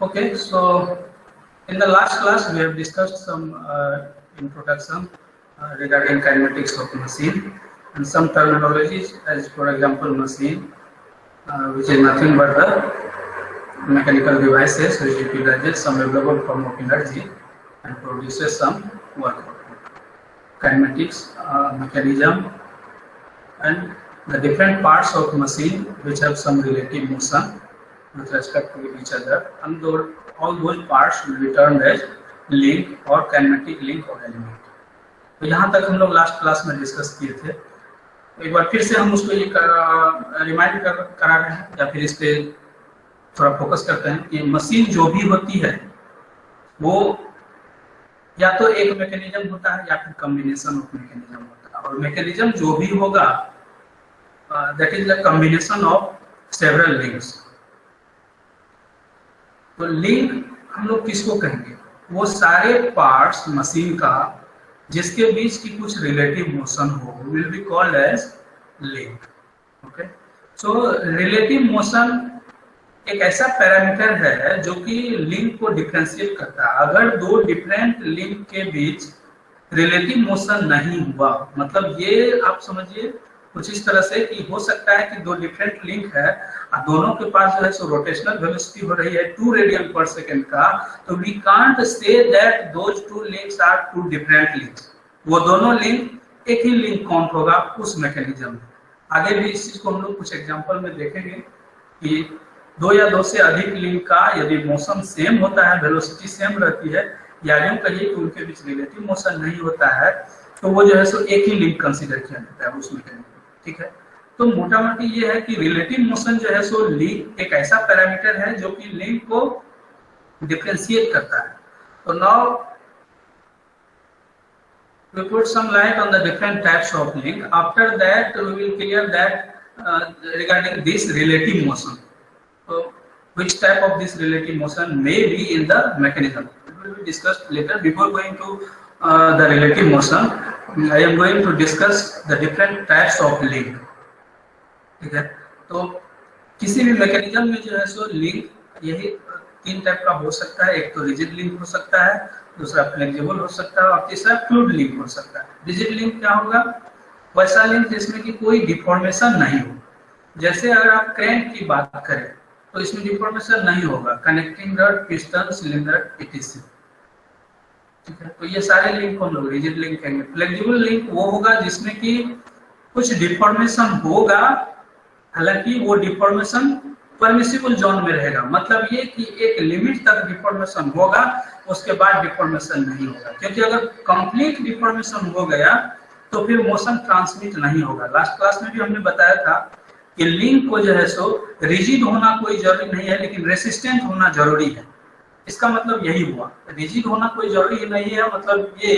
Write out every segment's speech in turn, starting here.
Okay, so in the last class we have discussed some introduction regarding kinematics of machine and some terminologies, as for example machine, which is nothing but the mechanical devices which utilizes some available form of energy and produces some work. Kinematics, mechanism, and the different parts of machine which have some relative motion with respect to each other, and all those parts will be termed as link or kinematic link or element. तो यहाँ तक हम लोग last class में discuss किए थे। एक बार फिर से हम उसको ये रिमाइंड करा रहे हैं या फिर इस पे थोड़ा फोकस करते हैं कि मशीन जो भी होती है वो या तो एक मैकेनिज्म होता है या फिर कॉम्बिनेशन ऑफ मैकेनिज्म होता है, और मैकेनिज्म जो भी होगा that is the combination of several links. तो लिंक हम लोग किसको कहेंगे? वो सारे पार्ट्स मशीन का जिसके बीच की कुछ रिलेटिव मोशन हो will be called as link. Okay, so relative motion एक ऐसा पैरामीटर है जो कि लिंक को डिफरेंशिएट करता है। अगर दो डिफरेंट लिंक के बीच रिलेटिव मोशन नहीं हुआ, मतलब ये आप समझिए कुछ इस तरह से कि हो सकता है कि दो डिफरेंट लिंक है और दोनों के पास जो है सो रोटेशनल वेलोसिटी हो रही है 2 रेडियन पर सेकंड का, तो we can't say that those two links are two different links. वो दोनों लिंक एक ही लिंक काउंट होगा उस मैकेनिज्म में। आगे भी इस चीज को हम लोग कुछ एग्जांपल में देखेंगे कि दो या दो से अधिक लिंक का यदि मोशन सेम होता है, वेलोसिटी सेम रहती है, या यूं कहिए कि उनके बीच रिलेटिव मोशन नहीं होता है, तो वो जो है सो एक ही लिंक कंसीडर किया जाता है उस मैकेनिज्म। ठीक है, तो मोटा मोटी ये है कि रिलेटिव मोशन जो है सो लिंक एक ऐसा पैरामीटर है जो कि लिंक को डिफरेंशिएट करता है। तो now we put some light on the different types of link. After that we will clear that regarding this relative motion. So which type of this relative motion may be in the mechanism, it will be discussed later. Before going to the relative motion, I am going to discuss the different types of link. ठीक है, तो किसी भी mechanism में जो है so link यही 3 type का हो सकता है। एक तो रिजिड लिंक हो सकता है, दूसरा फ्लेक्सिबल हो सकता है और तीसरा फ्लूइड लिंक हो सकता है। रिजिड लिंक क्या होगा? वैसा लिंक जिसमें कि कोई डिफॉर्मेशन नहीं हो। जैसे अगर आप क्रैंक की बात करें तो इसमें डिफॉर्मेशन नहीं होगा, connecting rod, piston, cylinder etc। ठीक है, तो ये सारे लिंक को हम लोग रिजिड लिंक कहेंगे। फ्लेक्सिबल लिंक वो होगा जिसमें कि कुछ डिफॉर्मेशन होगा, हालांकि वो डिफॉर्मेशन परमिसिबल जोन में रहेगा। मतलब ये कि एक लिमिट तक डिफॉर्मेशन होगा, उसके बाद डिफॉर्मेशन नहीं होगा, क्योंकि अगर कंप्लीट डिफॉर्मेशन हो गया तो फिर मोशन ट्रांसमिट नहीं होगा। लास्ट क्लास में भी हमने बताया था कि लिंक को जो है सो रिजिड होना कोई जरूरी नहीं है, लेकिन रेसिस्टेंट होना जरूरी है। इसका मतलब यही हुआ, रिजिड होना कोई जरूरी नहीं है, मतलब ये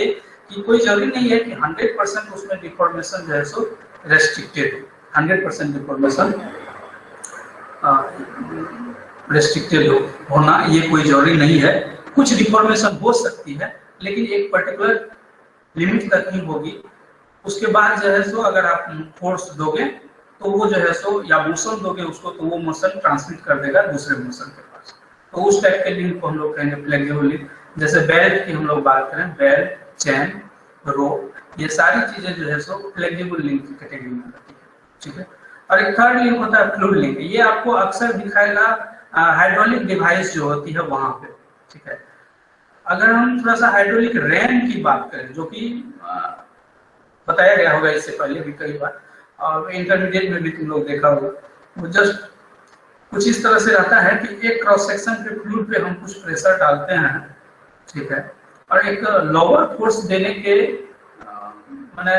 कि कोई जरूरी नहीं है कि 100% उसमें डिफॉर्मेशन जो है सो रेस्ट्रिक्टेड, 100% डिफॉर्मेशन रेस्ट्रिक्टेड होना ये कोई जरूरी नहीं है। कुछ डिफॉर्मेशन हो सकती है लेकिन एक पर्टिकुलर लिमिट तक ही होगी। उसके बाद जो है सो अगर आप फोर्स दोगे तो वो जो है सो या मोशन दोगे उसको, तो वो मोशन ट्रांसमिट कर देगा दूसरे मोशन के पास। तो उस टाइप के लिंक को हम लोग कहेंगे फ्लेक्सिबल लिंक। जैसे बेल्ट की हम लोग बात करें, बेल्ट, चैन, रोप, ये सारी चीजें जो है सो फ्लेक्सिबल लिंक की कैटेगरी में आती है। ठीक है, और एक थर्ड लिंक होता है फ्लूइड लिंक। ये आपको अक्सर दिखाएगा हाइड्रोलिक डिवाइस जो होती है वहां पे। ठीक है, अगर हम थोड़ा सा हाइड्रोलिक रैम की बात करें, जो कि बताया गया होगा इससे पहले भी कई बार, और इंटरमीडिएट में भी तुम लोग देखा होगा, वो जस्ट कुछ इस तरह से रहता है कि एक क्रॉस सेक्शन पे फ्लूइड पे हम कुछ प्रेशर डालते हैं, ठीक है, और एक लोअर फोर्स देने के माने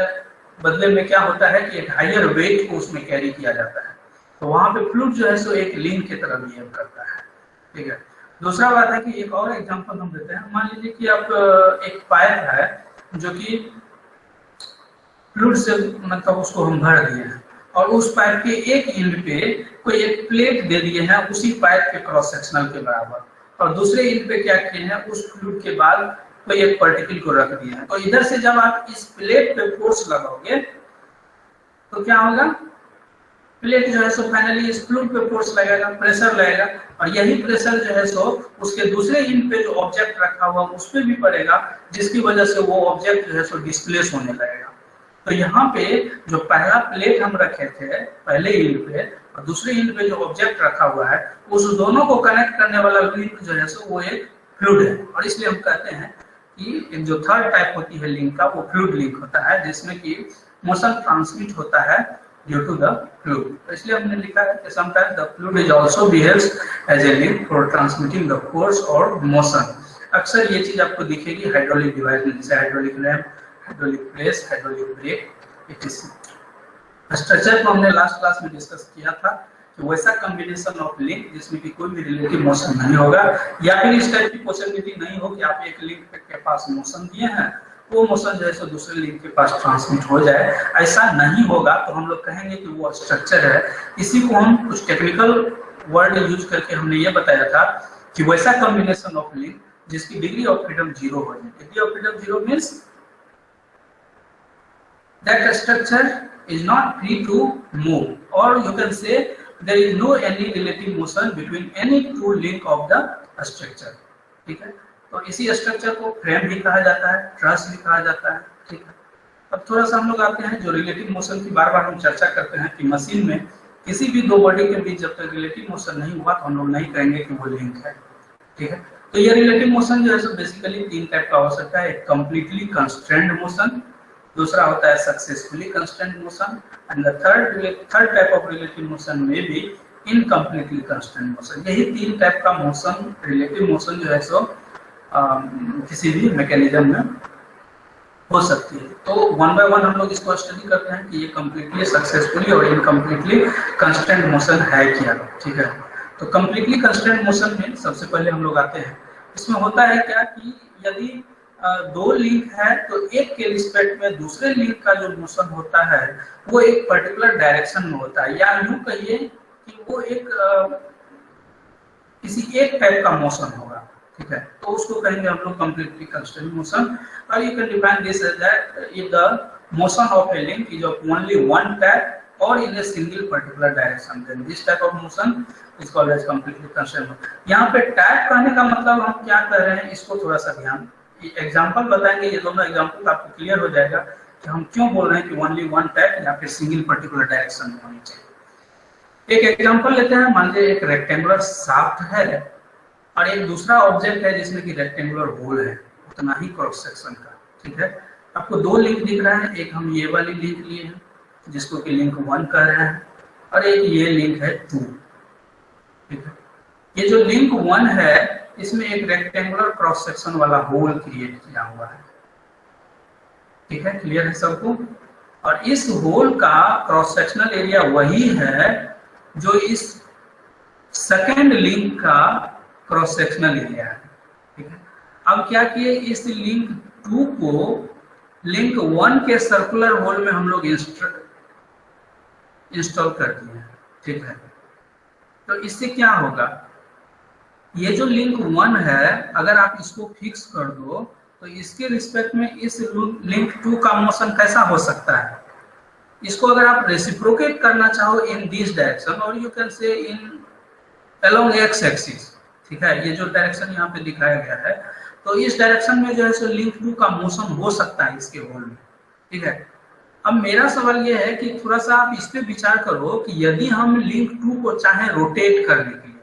बदले में क्या होता है कि एक हायर वेट को उसमें कैरी किया जाता है। तो वहां पे फ्लूइड जो है सो एक लिंक की तरह बिहेव करता है। ठीक है, दूसरा बात है कि एक और एग्जांपल हम देते हैं। मान लीजिए कि आप एक पाइप है जो कि फ्लूइड से मतलब उसको हम भर दिए हैं, और उस पाइप के एक एंड पे कोई एक प्लेट दे दिए हैं उसी पाइप के क्रॉस सेक्शनल के बराबर, और दूसरे एंड पे क्या किए हैं उस फ्लूइड के बाद कोई एक पार्टिकल को रख दिया है। तो इधर से जब आप इस प्लेट पे फोर्स लगाओगे तो क्या होगा, प्लेट जो है सो फाइनली इस फ्लूइड पे फोर्स लगेगा, प्रेशर लगेगा, और यही प्रेशर जो है सो उसके दूसरे एंड पे जो ऑब्जेक्ट रखा हुआ उस पे भी पड़ेगा, जिसकी वजह से वो ऑब्जेक्ट जो है सो डिस्प्लेस होने लगेगा। तो यहाँ पे जो पहला प्लेट हम रखे थे पहले एंड पे और दूसरे एंड पे जो ऑब्जेक्ट रखा हुआ है, उस दोनों को कनेक्ट करने वाला लिंक जो है सो वो एक फ्लूइड है, और इसलिए हम कहते हैं कि एक जो थर्ड टाइप होती है लिंक का वो फ्लूइड लिंक होता है, जिसमें कि मोशन ट्रांसमिट होता है ड्यू टू द फ्लूइड। तो इसलिए हमने लिखा है कि sometimes the fluid is also behaves as a link for transmitting the force और मोशन। अक्सर ये चीज आपको दिखेगी हाइड्रोलिक डिवाइस में, जैसे hydraulic lamp, hydraulic press, hydraulic brake, इत्यादि। स्ट्रक्चर को हमने लास्ट क्लास में डिस्कस किया था कि वैसा कॉम्बिनेशन ऑफ लिंक जिसमें कि कोई भी रिलेटिव मोशन नहीं होगा, या फिर इस टाइप की पॉसिबिलिटी नहीं हो कि आप एक लिंक के पास मोशन दिए हैं, वो मोशन जो है सो दूसरे लिंक के पास ट्रांसमिट हो जाए, ऐसा नहीं होगा तो हम लोग कहेंगे कि वो स्ट्रक्चर है। इसी को हम कुछ टेक्निकल वर्ड यूज करके हमने ये बताया था कि वैसा कॉम्बिनेशन ऑफ लिंक जिसकी डिग्री ऑफ फ्रीडम 0 हो जाए। Degree of freedom 0 means that structure is not free to move, or you can say there is no any relative motion between any two link of the structure। ठीक है, तो इसी structure को frame भी कहा जाता है, ट्रस भी कहा जाता है। ठीक है, अब थोड़ा सा हम लोग आते हैं जो रिलेटिव मोशन की बार बार हम चर्चा करते हैं कि मशीन में किसी भी दो बॉडी के बीच जब तक रिलेटिव मोशन नहीं हुआ तो हम लोग नहीं कहेंगे कि वो लिंक है। ठीक है, तो ये रिलेटिव मोशन जो है सो बेसिकली तीन टाइप का हो सकता है, एक कंप्लीटली कंस्ट्रेंड मोशन, दूसरा होता है successfully constraint motion, and the third type of relative motion में भी इनकम्प्लीटली कंस्ट्रेंट मोशन। यही तीन टाइप का मोशन, रिलेटिव मोशन जो है सो किसी भी मैकेनिज्म में हो सकती है। तो वन बाय वन हम लोग इसको स्टडी करते हैं कि ये कंप्लीटली सक्सेसफुली और इनकम्प्लीटली कंस्ट्रेंट मोशन है क्या। ठीक है, तो कंप्लीटली कंस्ट्रेंट मोशन में सबसे पहले हम लोग आते हैं। इसमें होता है क्या कि यदि दो लिंक है तो एक के रिस्पेक्ट में दूसरे लिंक का जो मोशन होता है वो एक पर्टिकुलर डायरेक्शन में होता है, या यूं कहिए कि वो एक किसी एक टाइप का मोशन होगा। ठीक है, तो उसको कहेंगे हम लोग कंप्लीटली कंस्ट्रेंट मोशन। और you can define this as that if the motion of a link is of only one type और in a single particular direction, then this type of motion is called as completely constraint. यहाँ पे type कहने का मतलब हम क्या कर रहे हैं, इसको थोड़ा सा ध्यान एग्जांपल बताएंगे। ये दोनों एग्जांपल आपको क्लियर हो जाएगा कि हम क्यों बोल रहे हैं कि ओनली वन टाइप या फिर सिंगल पर्टिकुलर डायरेक्शन में होनी चाहिए। एक एग्जांपल लेते हैं, मान लीजिए एक रेक्टेंगुलर शाफ्ट है और एक दूसरा ऑब्जेक्ट है जिसमें कि रेक्टेंगुलर होल है, उतना ही क्रॉस सेक्शन का। ठीक है, आपको दो लिंक दिख रहा है, एक हम ये वाली लिंक लिए हैं जिसको कि लिंक 1 कह रहे हैं, और एक ये लिंक है 2। ठीक है, ये जो लिंक 1 है इसमें एक रेक्टेंगुलर क्रॉस सेक्शन वाला होल क्रिएट किया हुआ है। ठीक है, क्लियर है सबको? और इस होल का क्रॉस सेक्शनल एरिया वही है जो इस सेकेंड लिंक का क्रॉस सेक्शनल एरिया है। ठीक है, अब क्या किए, इस लिंक 2 को लिंक 1 के सर्कुलर होल में हम लोग इंस्टॉल कर दिए। ठीक है, तो इससे क्या होगा, ये जो लिंक 1 है अगर आप इसको फिक्स कर दो तो इसके रिस्पेक्ट में इस लिंक 2 का मोशन कैसा हो सकता है। इसको अगर आप रेसिप्रोकेट करना चाहो इन दिस डायरेक्शन, और you can say in along x axis. ठीक है, ये जो डायरेक्शन यहाँ पे दिखाया गया है, तो इस डायरेक्शन में जो है सो लिंक 2 का मोशन हो सकता है इसके होल में। ठीक है, अब मेरा सवाल ये है कि थोड़ा सा आप इस पे विचार करो कि यदि हम लिंक 2 को चाहे रोटेट करने के लिए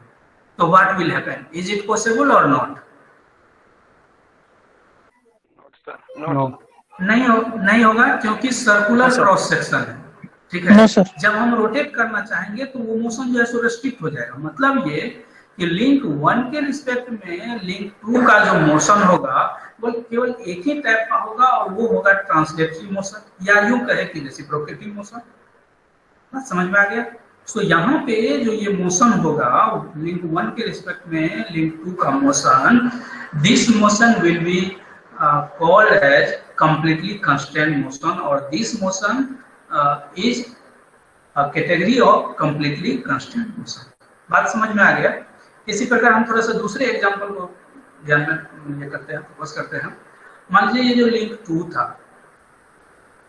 तो what will happen, is it possible और नॉट? नहीं होगा, क्योंकि सर्कुलर क्रॉस सेक्शन है। ठीक है, जब हम रोटेट करना चाहेंगे तो वो मोशन जो है सो रेस्ट्रिक्ट हो जाएगा। मतलब ये कि लिंक 1 के रिस्पेक्ट में लिंक 2 का जो मोशन होगा वो केवल एक ही टाइप का होगा, और वो होगा ट्रांसलेटरी मोशन, या यूं कहे कि रेसिप्रोकेटिव मोशन। समझ में आ गया? सो यहाँ पे जो ये मोशन होगा लिंक 1 के रिस्पेक्ट में लिंक 2 का motion, this motion will be called as completely constraint motion, और this motion is category of completely constraint motion. बात समझ में आ गया? इसी प्रकार हम थोड़ा सा दूसरे एग्जांपल को ध्यान में ये करते हैं, फोकस करते हैं। मान लीजिए ये जो लिंक 2 था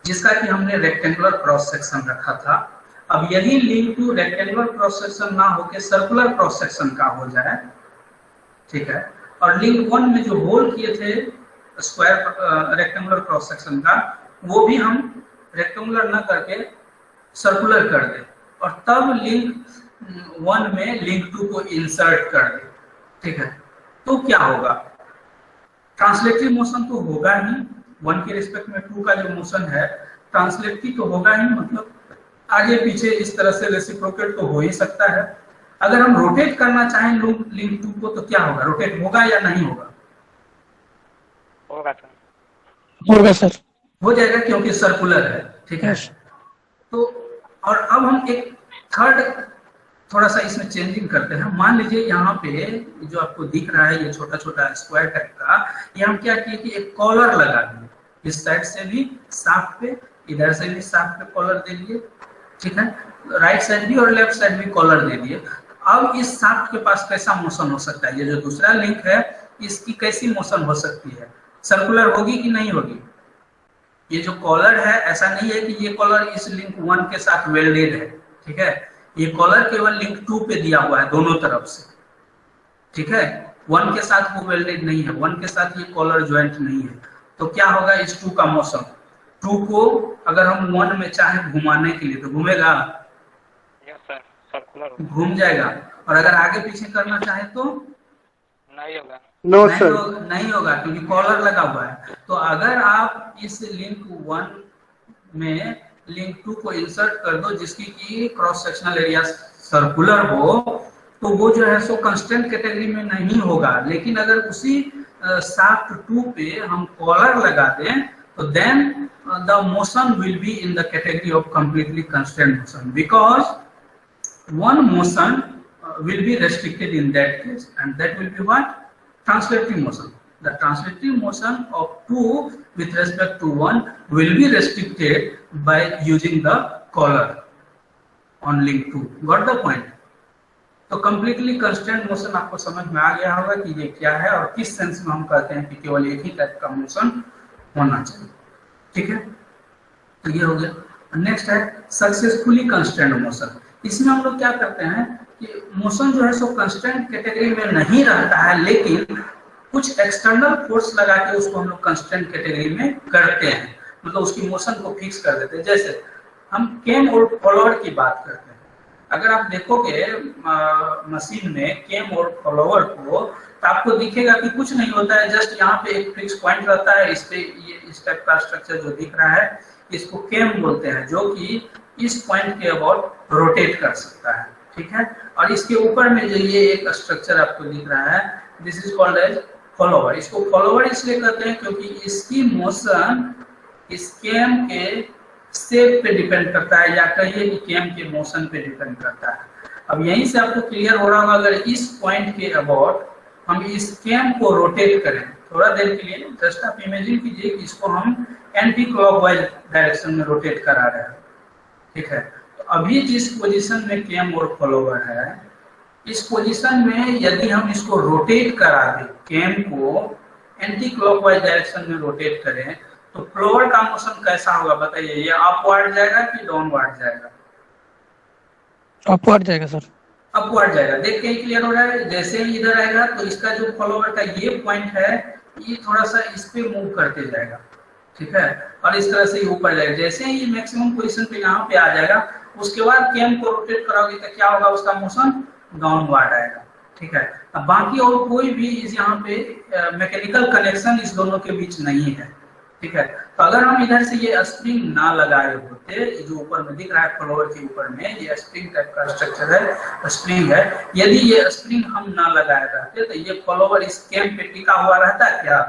जिसका कि हमने रेक्टेंगुलर क्रॉस सेक्शन रखा था, अब यही link two rectangular cross section ना होके सर्कुलर क्रॉस सेक्शन का हो जाए, ठीक है, और लिंक 1 में जो होल किए थे स्क्वायर रेक्टेंगुलर क्रॉस सेक्शन का, वो भी हम रेक्टेंगुलर ना करके सर्कुलर कर दे और तब लिंक 1 में लिंक 2 को इंसर्ट कर दे, ठीक है, तो क्या होगा? ट्रांसलेटरी मोशन तो होगा ही, 1 के रिस्पेक्ट में 2 का जो मोशन है ट्रांसलेटरी तो होगा ही, मतलब आगे पीछे इस तरह से रेसिप्रोकेट तो हो ही सकता है। अगर हम रोटेट करना चाहें लिंक 2 को तो क्या होगा? रोटेट होगा या नहीं होगा? होगा सर, होगा सर, हो जाएगा क्योंकि सर्कुलर है, ठीक है। तो और अब हम एक थर्ड थोड़ा सा इसमें चेंजिंग करते हैं। मान लीजिए यहाँ पे जो आपको दिख रहा है ये छोटा छोटा स्क्वायर टाइप का, ये हम क्या किए कि एक कॉलर लगा दिए, इस साइड से भी शाफ्ट पे, इधर से भी शाफ्ट पे कॉलर दे दिए, ठीक है, राइट साइड भी और लेफ्ट साइड भी कॉलर दे दिए। अब इस शाफ्ट के पास कैसा मोशन हो सकता है? ये जो दूसरा लिंक है इसकी कैसी मोशन हो सकती है? सर्कुलर होगी कि नहीं होगी? ये जो कॉलर है ऐसा नहीं है कि ये कॉलर इस लिंक 1 के साथ वेल्डेड है, ठीक है, ये कॉलर केवल लिंक 2 पे दिया हुआ है दोनों तरफ से, ठीक है, 1 के साथ वो वेल्डेड नहीं है, 1 के साथ ये कॉलर ज्वाइंट नहीं है। तो क्या होगा इस 2 का मोशन? 2 को अगर हम 1 में चाहे घुमाने के लिए तो घूमेगा, घूम जाएगा, और अगर आगे पीछे करना चाहे तो नहीं होगा, नहीं होगा क्योंकि कॉलर लगा हुआ है। तो अगर आप इस लिंक 1 में लिंक 2 को इंसर्ट कर दो जिसकी की क्रॉस सेक्शनल एरिया सर्कुलर हो, तो वो जो है सो कंस्टेंट कैटेगरी में नहीं होगा। लेकिन अगर उसी शाफ्ट 2 पे हम कॉलर लगा दें तो then the motion will be in the category of completely constant motion, because one motion will be restricted in that case, and that will be what? Translatory motion. The translatory motion of 2 with respect to 1 will be restricted by using the collar on link 2. Got the point? तो completely constant motion आपको समझ में आ गया होगा कि ये क्या है और किस सेंस में हम कहते हैं कि केवल एक ही टाइप का मोशन होना चाहिए, ठीक है। तो ये हो गया। नेक्स्ट है सक्सेसफुली कंस्टेंट मोशन। इसमें हम लोग क्या करते हैं कि मोशन जो है सो कंस्टेंट कैटेगरी में नहीं रहता है, लेकिन कुछ एक्सटर्नल फोर्स लगा के उसको हम लोग कंस्टेंट कैटेगरी में करते हैं, मतलब उसकी मोशन को फिक्स कर देते हैं। जैसे हम केम और फॉलोअर की बात करते हैं, अगर आप देखोगे मशीन में केम और फॉलोअर को तो आपको दिखेगा कि कुछ नहीं होता है, जस्ट यहाँ पे एक फिक्स पॉइंट रहता है, इस पे ये इस टाइप का स्ट्रक्चर जो दिख रहा है इसको केम बोलते हैं, जो कि इस पॉइंट के अबाउट रोटेट कर सकता है, ठीक है। और इसके ऊपर में जो ये एक स्ट्रक्चर आपको दिख रहा है, this is called as follower. इसको फॉलोवर इसलिए कहते हैं क्योंकि इसकी मोशन इस केम के शेप पे डिपेंड करता है, या कहिए कि केम के मोशन पे डिपेंड करता है। अब यहीं से आपको क्लियर हो रहा होगा, अगर इस पॉइंट के अबाउट हम इस केम को रोटेट करें थोड़ा देर के लिए, जस्ट आप इमेजिन कीजिए कि इसको हम एंटी क्लॉकवाइज डायरेक्शन में रोटेट करा रहे हैं, ठीक है। तो अभी जिस पोजीशन में केम और फॉलोवर है, इस पोजीशन में यदि हम इसको रोटेट करा दें, केम को एंटी क्लॉकवाइज डायरेक्शन में रोटेट करें, तो फ्लोवर का मोशन कैसा होगा बताइए? ये अपवर्ड जाएगा कि डाउनवर्ड जाएगा? अपवर्ड जाएगा सर, अपवर्ड जाएगा। देख के क्लियर हो रहा है। जैसे ही इधर आएगा तो इसका जो फॉलोवर का ये पॉइंट है ये थोड़ा सा इस पे मूव करते जाएगा, ठीक है, और इस तरह से ऊपर जाएगा। जैसे ही मैक्सिमम पोजीशन पे यहाँ पे आ जाएगा, उसके बाद केम को रोटेट कराओगे तो क्या होगा? उसका मोशन डाउनवर्ड आएगा, ठीक है। अब बाकी और कोई भी इस यहाँ पे मैकेनिकल कनेक्शन इस दोनों के बीच नहीं है, ठीक है। तो अगर हम इधर से ये स्प्रिंग ना लगाए होते, जो ऊपर में दिख रहा है फ्लोवर के ऊपर में ये स्प्रिंग टाइप का स्ट्रक्चर है, स्प्रिंग है, यदि ये स्प्रिंग हम ना लगाए रहते तो ये फ्लोवर इस केम पे टिका हुआ रहता क्या?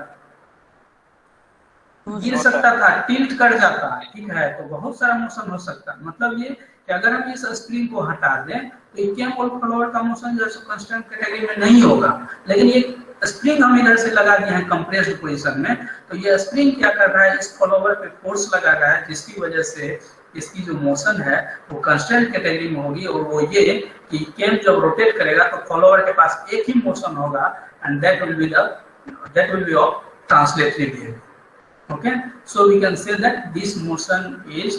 गिर सकता था, टिल्ट कर जाता, ठीक है। तो बहुत सारा मोशन हो सकता है। मतलब ये कि अगर हम इस स्प्रिंग को हटा दें तो ये केम और फ्लोवर का मोशन जो है कांस्टेंट कैटेगरी में नहीं होगा, लेकिन ये स्प्रिंग हम इधर से लगा दिए हैं कंप्रेस्ड पोजीशन में, तो ये स्प्रिंग क्या कर रहा है? इस फॉलोवर पे फोर्स लगा रहा है, जिसकी वजह से इसकी जो मोशन है वो कांस्टेंट कैटेगरी में होगी। और वो ये कि केम जब रोटेट करेगा तो फॉलोवर के पास एक ही मोशन होगा, and that will be of translatory behaviour. Okay, so we can say that this motion is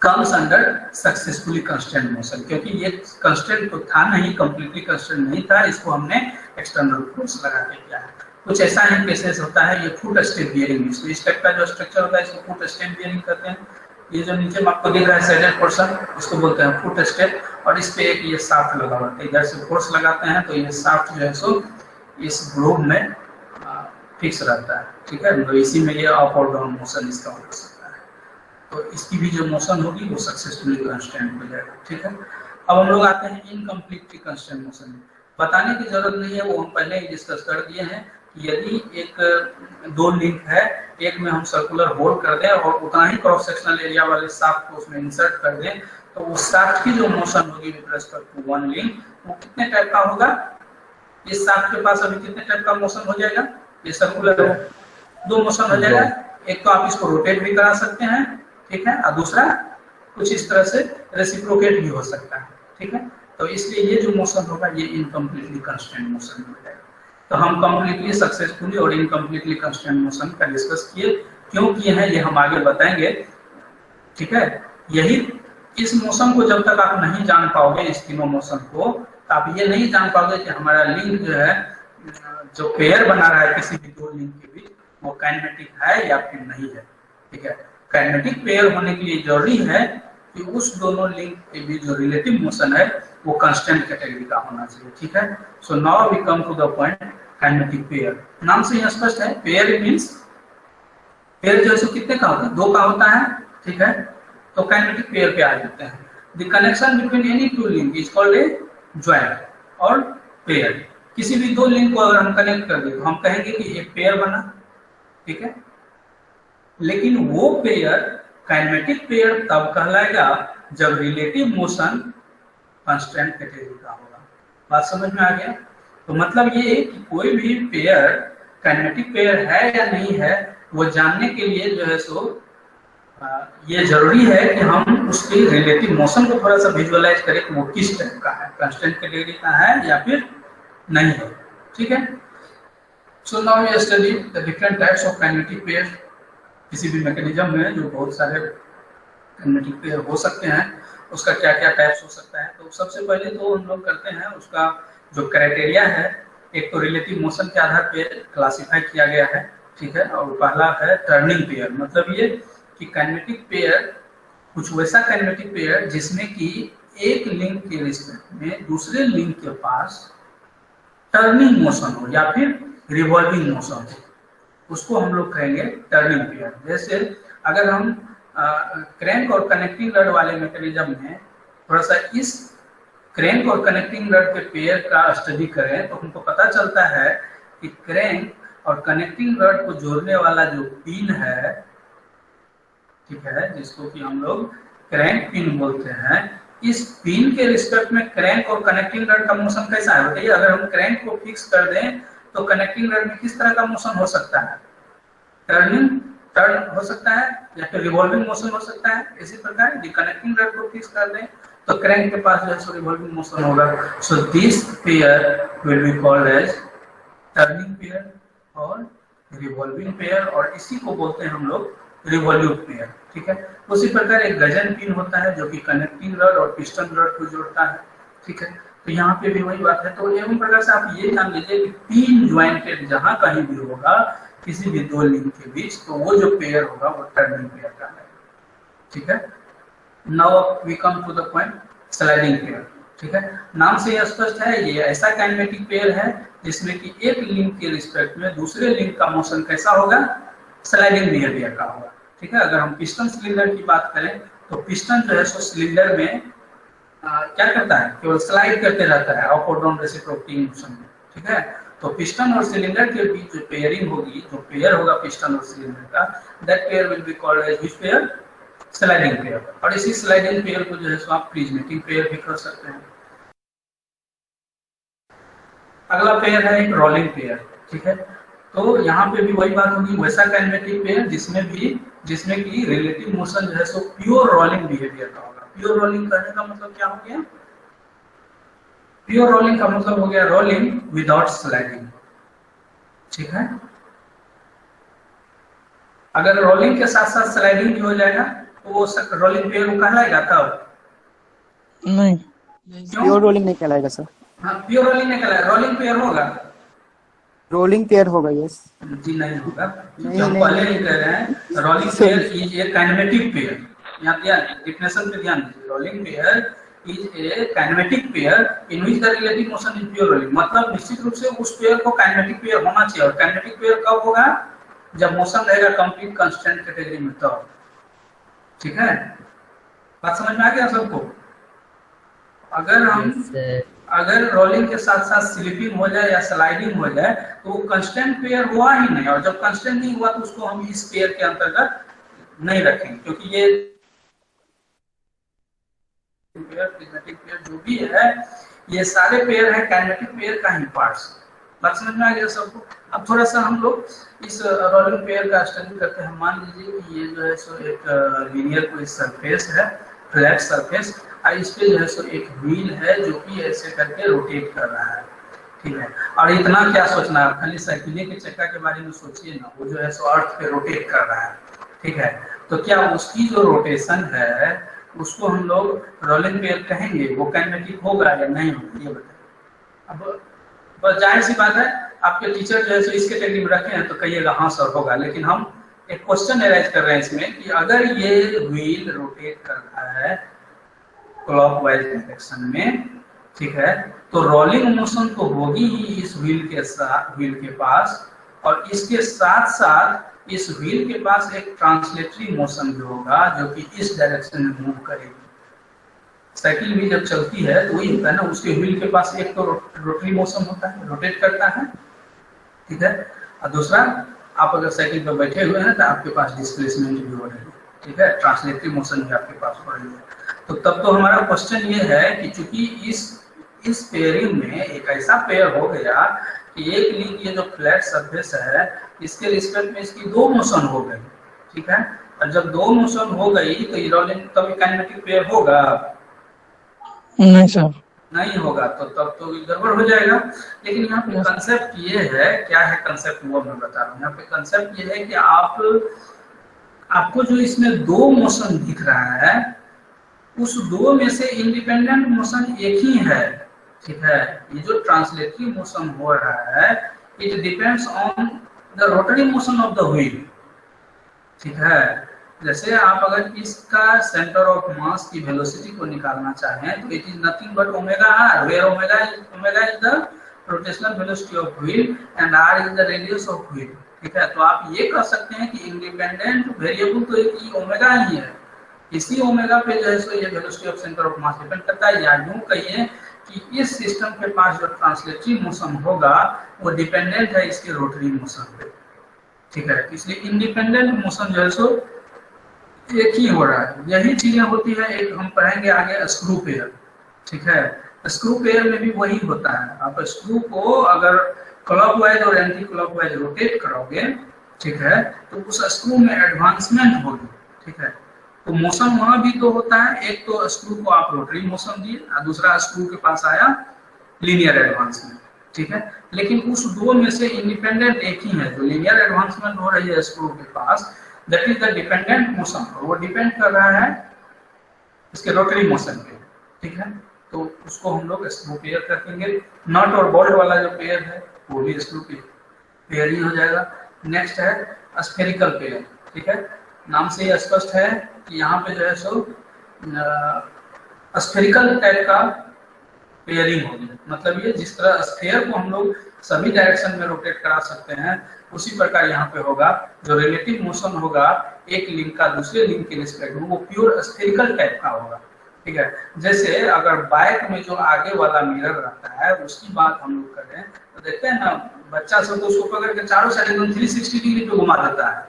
comes under successfully constant motion, क्योंकि ये कंस्टेंट तो था नहीं, कंप्लीटली कंस्टेंट नहीं था, इसको हमने एक्सटर्नल फोर्स लगा के किया है। कुछ ऐसा ही केसेस होता है, ये फुट स्टेप बियरिंग, इस टाइप का जो स्ट्रक्चर होता है इसको फुट स्टेप बियरिंग कहते हैं। ये जो नीचे में आपको दिख रहा है सेडेड पोर्शन, इसको बोलते हैं फुट स्टेप, और इस पे एक ये शाफ्ट लगा हुआ है, इधर से फोर्स लगाते हैं तो ये शाफ्ट जो है सो इस ग्रूव में फिक्स रहता है, ठीक है। तो इसी में ये अप और डाउन मोशन इसका हो सकता है, तो इसकी भी जो मोशन होगी वो सक्सेसफुली कंस्टेंट हो जाएगा, ठीक है। अब हम लोग आते हैं इनकम्प्लीटली कंस्टेंट मोशन में। बताने की जरूरत नहीं है, वो हम पहले ही डिस्कस कर दिए हैं कि यदि एक दो लिंक है, एक में हम सर्कुलर होल कर दें और उतना ही क्रॉस सेक्शनल एरिया वाले शाफ्ट को उसमें इंसर्ट कर दें, तो उस शाफ्ट की जो मोशन होगी with respect to one link, वो कितने टाइप का होगा। इस शाफ्ट के पास अभी कितने टाइप का मोशन हो जाएगा, ये सर्कुलर है, दो मोशन हो जाएगा। एक तो आप इसको रोटेट भी करा सकते हैं, ठीक है, और दूसरा कुछ इस तरह से रेसिप्रोकेट भी हो सकता है, ठीक है। तो इसलिए ये जो मोशन होगा ये इनकम्प्लीटली कंस्टेंट मोशन हो जाएगा। तो हम कंप्लीटली सक्सेसफुली और इनकम्प्लीटली कंस्टेंट मोशन का डिस्कस किए, क्यों किए हैं ये हम आगे बताएंगे, ठीक है। यही इस मोशन को जब तक आप नहीं जान पाओगे, इस तीनों मोशन को, तो आप ये नहीं जान पाओगे कि हमारा लिंक जो है, जो पेयर बना रहा है किसी भी दो लिंक के बीच, वो काइनेमेटिक है या फिर नहीं है, ठीक है। काइनेमेटिक पेयर होने के लिए जरूरी है कि उस दोनों लिंक के बीच जो रिलेटिव मोशन है वो कांस्टेंट कैटेगरी का होना चाहिए, ठीक है। So now we come to the point kinematic pair. नाम से ही स्पष्ट है, पेयर मींस पेयर जो है कितने का होता है, दो का होता है, ठीक है। तो काइनेमेटिक पेयर पे आ जाते हैं। The connection between any two link is called a joint और पेयर। किसी भी दो लिंक को अगर हम कनेक्ट कर दें तो हम कहेंगे कि एक पेयर बना, ठीक है। लेकिन वो पेयर काइनेमेटिक पेयर तब कहलाएगा जब रिलेटिव मोशन कांस्टेंट कैटेगरी का होगा। बात समझ में आ गया। तो मतलब ये कि कोई भी पेयर काइनेमेटिक पेयर है या नहीं है, वो जानने के लिए जो है सो ये जरूरी है कि हम उसके रिलेटिव मोशन को थोड़ा सा विजुअलाइज करें कि वो किस टाइप का है, कांस्टेंट कैटेगरी का है या फिर नहीं है, ठीक है। So now we study the different types of kinematic pair. किसी भी मैकेनिज्म में जो बहुत सारे काइनेमेटिक पेयर हो सकते हैं, उसका क्या क्या टाइप्स हो सकता है। तो सबसे पहले तो हम लोग करते हैं उसका जो क्राइटेरिया है, एक तो रिलेटिव मोशन के आधार पे क्लासिफाई किया गया है, ठीक है। और पहला है टर्निंग पेयर, मतलब ये कि काइनेमेटिक पेयर कुछ वैसा काइनेमेटिक पेयर जिसमें कि एक लिंक के रिस्पेक्ट में दूसरे लिंक के पास टर्निंग मोशन हो या फिर रिवॉल्विंग मोशन हो, उसको हम लोग कहेंगे टर्निंग पेयर। जैसे अगर हम क्रैंक और कनेक्टिंग रड वाले मैकेनिज्म में थोड़ा सा इस क्रैंक और कनेक्टिंग रड के पेयर का स्टडी करें तो हमको पता चलता है कि क्रैंक और कनेक्टिंग रड को जोड़ने वाला जो पिन है, ठीक है, जिसको कि हम लोग क्रैंक पिन बोलते हैं, इस पिन के रिस्पेक्ट में क्रैंक और कनेक्टिंग रड का मोशन कैसा है बताइए। अगर हम क्रैंक को फिक्स कर दें तो कनेक्टिंग रड में किस तरह का मोशन हो सकता है, टर्न हो सकता है या फिर रिवॉल्विंग मोशन हो सकता है। इसी प्रकार यदि कनेक्टिंग रड को फिक्स कर दें तो क्रैंक के पास जो है रिवॉल्विंग मोशन होगा। So this pair will be called as turning pair और रिवॉल्विंग पेयर, और इसी को बोलते हैं हम लोग रिवॉल्यूट पेयर, ठीक है। उसी प्रकार एक गजन पिन होता है जो कि कनेक्टिंग रड और पिस्टन रड को जोड़ता है, ठीक है। तो यहाँ पे भी वही बात है। तो एवं प्रकार से आप ये जान लीजिए कि पिन ज्वाइंटेड जहां कहीं भी होगा किसी भी दो लिंक के बीच, तो वो जो पेयर होगा वो टर्निंग पेयर का है, ठीक है। Now we come to the point sliding pair, ठीक है। नाम से यह स्पष्ट है, ये ऐसा काइनेमेटिक पेयर है जिसमें कि एक लिंक के रिस्पेक्ट में दूसरे लिंक का मोशन कैसा होगा, स्लाइडिंग बिहेवियर का होगा, ठीक है। अगर हम पिस्टन सिलेंडर की बात करें तो पिस्टन जो है सो सिलेंडर में क्या करता है, केवल स्लाइड करते रहता है अप और डाउन रेसिप्रोकेटिंग मोशन में, ठीक है। तो पिस्टन और सिलेंडर के बीच जो पेयरिंग होगी, जो पेयर होगा पिस्टन और सिलेंडर का, that pair will be called as which pair, sliding pair. और इसी स्लाइडिंग पेयर को जो है सो आप प्रिज्मेटिक पेयर भी कर सकते हैं। अगला पेयर है एक रोलिंग पेयर, ठीक है। तो यहाँ पे भी वही बात होगी, वैसा काइनेमेटिक पेयर जिसमें कि रिलेटिव मोशन जो है सो प्योर रोलिंग बिहेवियर का होगा। प्योर रोलिंग करने का मतलब क्या हो गया, प्योर रोलिंग का मतलब हो गया रोलिंग विदाउट स्लाइडिंग, ठीक है। अगर रोलिंग के साथ साथ स्लाइडिंग भी हो जाएगा तो वो रोलिंग पेयर वो कहलाएगा तब? नहीं। क्यों? प्योर रोलिंग नहीं कहलाएगा सर। हाँ, प्योर रोलिंग नहीं कहलाएगा, रोलिंग पेयर होगा। रोलिंग पेयर होगा, यस। जी नहीं होगा, क्योंकि नहीं, हम नहीं, पहले नहीं। ही कह रहे हैं rolling pair is a kinematic pair. यहाँ ध्यान, डिफिनेशन पे ध्यान दीजिए। Rolling pair is a kinematic pair in which the relative motion is pure rolling. मतलब निश्चित रूप से उस पेयर को काइनेमेटिक पेयर होना चाहिए। और काइनेमेटिक पेयर कब होगा? जब मोशन रहेगा कंप्लीट कांस्टेंट कैटेगरी में तब। ठीक है, बात समझ में आ गया सबको? अगर रोलिंग के साथ साथ स्लिपिंग हो जाए या स्लाइडिंग हो जाए तो कंस्टेंट पेयर हुआ ही नहीं, और जब कंस्टेंट नहीं हुआ तो उसको हम इस पेयर के अंतर्गत नहीं रखेंगे, क्योंकि ये पेयर, प्रिज्मेटिक पेयर जो भी है, ये सारे पेयर है काइनेमेटिक पेयर का ही पार्ट्स। बात समझ में आ गया सबको? अब थोड़ा सा हम लोग इस रोलिंग पेयर का स्टडी करते हैं। मान लीजिए कि ये जो है सो एक लीनियर कोई सरफेस है, फ्लैट सरफेस, और इस पे जो है सो एक व्हील है जो कि ऐसे करके रोटेट कर रहा है। ठीक है, और इतना क्या सोचना है, खाली साइकिल के चक्का के बारे में सोचिए ना। वो जो है सो अर्थ पे रोटेट कर रहा है। ठीक है, तो क्या उसकी जो रोटेशन है उसको हम लोग रोलिंग पेयर कहेंगे? वो काइनेमेटिक होगा या नहीं होगा, ये बताइए। अब बस जाहिर सी बात है, आपके टीचर जो है सो इस कैटेगरी में रखे हैं तो कहिएगा हाँ सर होगा, लेकिन हम एक क्वेश्चन एराइज कर रहे हैं इसमें कि अगर ये व्हील रोटेट कर रहा है क्लॉकवाइज डायरेक्शन में, ठीक है, तो रोलिंग मोशन तो होगी ही इस व्हील के साथ, व्हील के पास, और इसके साथ साथ इस व्हील के पास एक ट्रांसलेटरी मोशन भी होगा जो कि इस डायरेक्शन में मूव करेगी। साइकिल भी जब चलती है तो वही होता है ना, उसके व्हील के पास एक तो रोटरी मोशन होता है, रोटेट करता है। ठीक है, और दूसरा आप अगर साइकिल पर बैठे हुए हैं तो आपके पास डिस्प्लेसमेंट भी हो रही है। ठीक है, ट्रांसलेटरी मोशन भी आपके पास हो रही है। तो तब तो हमारा क्वेश्चन ये है कि चूंकि इस पेयरिंग में एक ऐसा पेयर हो गया कि एक लिंक, ये जो फ्लैट सरफेस है, इसके रिस्पेक्ट में इसकी दो मोशन हो गई। ठीक है, और जब दो मोशन हो गई तो ये रोलिंग तब काइनेमेटिक पेयर होगा? नहीं सर, नहीं होगा, तो तब तो गड़बड़ हो जाएगा। लेकिन यहाँ पे कंसेप्ट ये है, क्या है कंसेप्ट वो मैं बता रहा हूँ। यहाँ पे कंसेप्ट ये है कि आपको जो इसमें दो मोशन दिख रहा है, उस दो में से इंडिपेंडेंट मोशन एक ही है। ठीक है, ये जो ट्रांसलेटरी मोशन हो रहा है, it depends on the rotary motion of the wheel. ठीक है, जैसे आप अगर इसका सेंटर ऑफ मास की वेलोसिटी को निकालना चाहें तो it is nothing but omega R, where omega is the rotational velocity of wheel and R is the radius of wheel. ठीक है, तो आप ये कह सकते हैं कि इंडिपेंडेंट वेरिएबल तो एक ही ओमेगा ही है। इसी ओमेगा पे जो है सो ये velocity of centre of mass depend करता है। या यूं कहिए कि इस सिस्टम के पास जो ट्रांसलेटरी मोशन होगा वो डिपेंडेंट है इसके रोटरी मोशन पे। ठीक है, इसलिए इंडिपेंडेंट मोशन जो है सो एक ही हो रहा है। यही चीजें होती है, एक हम पढ़ेंगे आगे स्क्रू पेयर। ठीक है, स्क्रू पेयर में भी वही होता है। आप स्क्रू को अगर क्लॉकवाइज और एंटी क्लॉकवाइज रोटेट करोगे, ठीक है, तो उस स्क्रू में एडवांसमेंट होगी। ठीक है, तो मोशन वहां भी तो होता है, एक तो स्क्रू को आप रोटरी मोशन दिए और दूसरा स्क्रू के पास आया लीनियर एडवांसमेंट। ठीक है, लेकिन उस दो में से इंडिपेंडेंट एक ही है। जो लीनियर एडवांसमेंट हो रही है स्क्रू के पास, that is the dependent motion, वो डिपेंड कर रहा है इसके रोटरी मोशन पे। ठीक है, तो उसको हम लोग स्क्रू पेयर करेंगे। नट और बोल्ट वाला जो पेयर है वो भी स्क्रू पेयर ही हो जाएगा। नेक्स्ट है स्फेरिकल पेयर। ठीक है, नाम से ही स्पष्ट है कि यहाँ पे जो है सो स्फेरिकल टाइप का पेयरिंग होगी। मतलब ये जिस तरह स्फेयर को हम लोग सभी डायरेक्शन में रोटेट करा सकते हैं, उसी प्रकार यहाँ पे होगा। जो रिलेटिव मोशन होगा एक लिंक का दूसरे लिंक के रिस्पेक्ट में, वो प्योर स्फेरिकल टाइप का होगा। ठीक है, जैसे अगर बाइक में जो आगे वाला मिरर रहता है उसकी बात हम लोग करें तो देखते हैं ना, बच्चा सब तो उसको पकड़ के चारों साइड एकदम 360 डिग्री पे घुमा देता है,